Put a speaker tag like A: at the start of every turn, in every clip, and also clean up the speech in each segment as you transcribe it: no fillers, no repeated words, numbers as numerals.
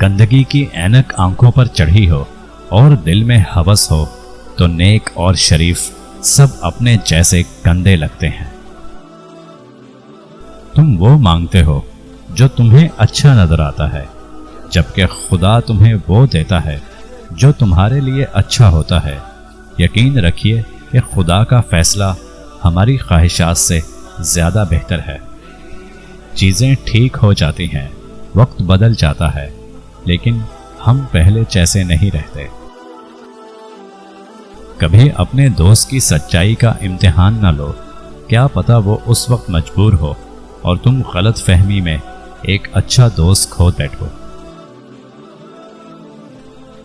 A: गंदगी की ऐनक आंखों पर चढ़ी हो और दिल में हवस हो तो नेक और शरीफ सब अपने जैसे गंदे लगते हैं। तुम वो मांगते हो जो तुम्हें अच्छा नजर आता है, जबकि खुदा तुम्हें वो देता है जो तुम्हारे लिए अच्छा होता है। यकीन रखिए कि खुदा का फैसला हमारी ख्वाहिशात से ज़्यादा बेहतर है। चीज़ें ठीक हो जाती हैं, वक्त बदल जाता है, लेकिन हम पहले जैसे नहीं रहते। कभी अपने दोस्त की सच्चाई का इम्तिहान न लो, क्या पता वो उस वक्त मजबूर हो और तुम गलत फहमी में एक अच्छा दोस्त खो बैठो।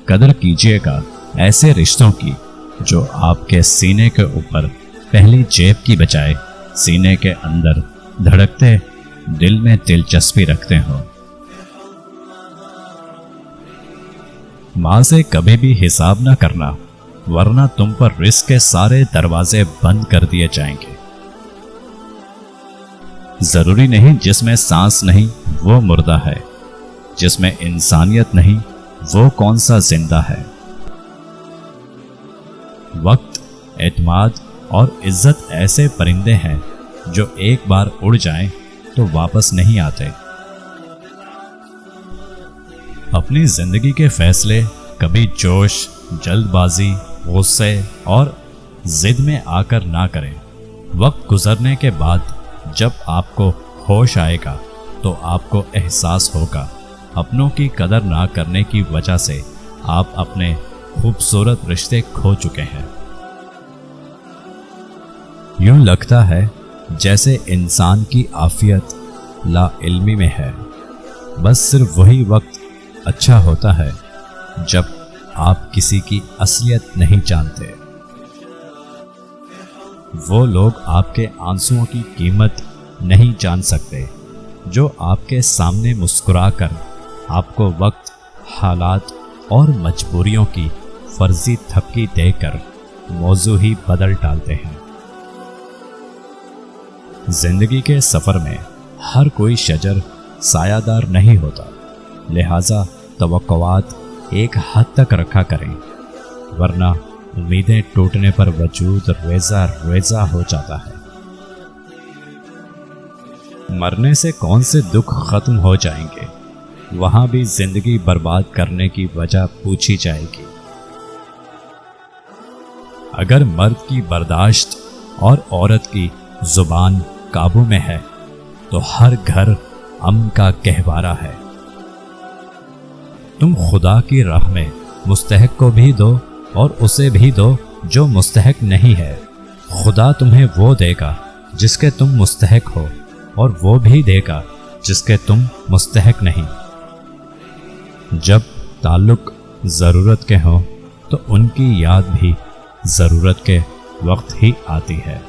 A: कदर कीजिएगा ऐसे रिश्तों की जो आपके सीने के ऊपर पहली जेब की बजाय सीने के अंदर धड़कते दिल में दिलचस्पी रखते हो। मां से कभी भी हिसाब ना करना, वरना तुम पर रिस्क के सारे दरवाजे बंद कर दिए जाएंगे। जरूरी नहीं जिसमें सांस नहीं वो मुर्दा है, जिसमें इंसानियत नहीं वो कौन सा जिंदा है। वक्त, एतमाद और इज्जत ऐसे परिंदे हैं जो एक बार उड़ जाएं तो वापस नहीं आते। अपनी जिंदगी के फैसले कभी जोश, जल्दबाजी, गुस्से और जिद में आकर ना करें। वक्त गुजरने के बाद जब आपको होश आएगा तो आपको एहसास होगा अपनों की कदर ना करने की वजह से आप अपने खूबसूरत रिश्ते खो चुके हैं। यूं लगता है जैसे इंसान की आफियत ला इल्मी में है। बस सिर्फ वही वक्त अच्छा होता है जब आप किसी की असलियत नहीं जानते। वो लोग आपके आंसुओं की कीमत नहीं जान सकते जो आपके सामने मुस्कुराकर आपको वक्त, हालात और मजबूरियों की फर्जी थपकी देकर मौजू ही बदल डालते हैं। जिंदगी के सफर में हर कोई शजर सायादार नहीं होता, लिहाजा तवक्कुआत एक हद तक रखा करें, वरना उम्मीदें टूटने पर वजूद रेजा रेजा हो जाता है। मरने से कौन से दुख खत्म हो जाएंगे, वहां भी जिंदगी बर्बाद करने की वजह पूछी जाएगी। अगर मर्द की बर्दाश्त और औरत की जुबान काबू में है तो हर घर अमन का गहवारा है। तुम खुदा की राह में मुस्तहक को भी दो और उसे भी दो जो मुस्तहक नहीं है। खुदा तुम्हें वो देगा जिसके तुम मुस्तहक हो और वो भी देगा जिसके तुम मुस्तहक नहीं। जब ताल्लुक ज़रूरत के हों तो उनकी याद भी ज़रूरत के वक्त ही आती है।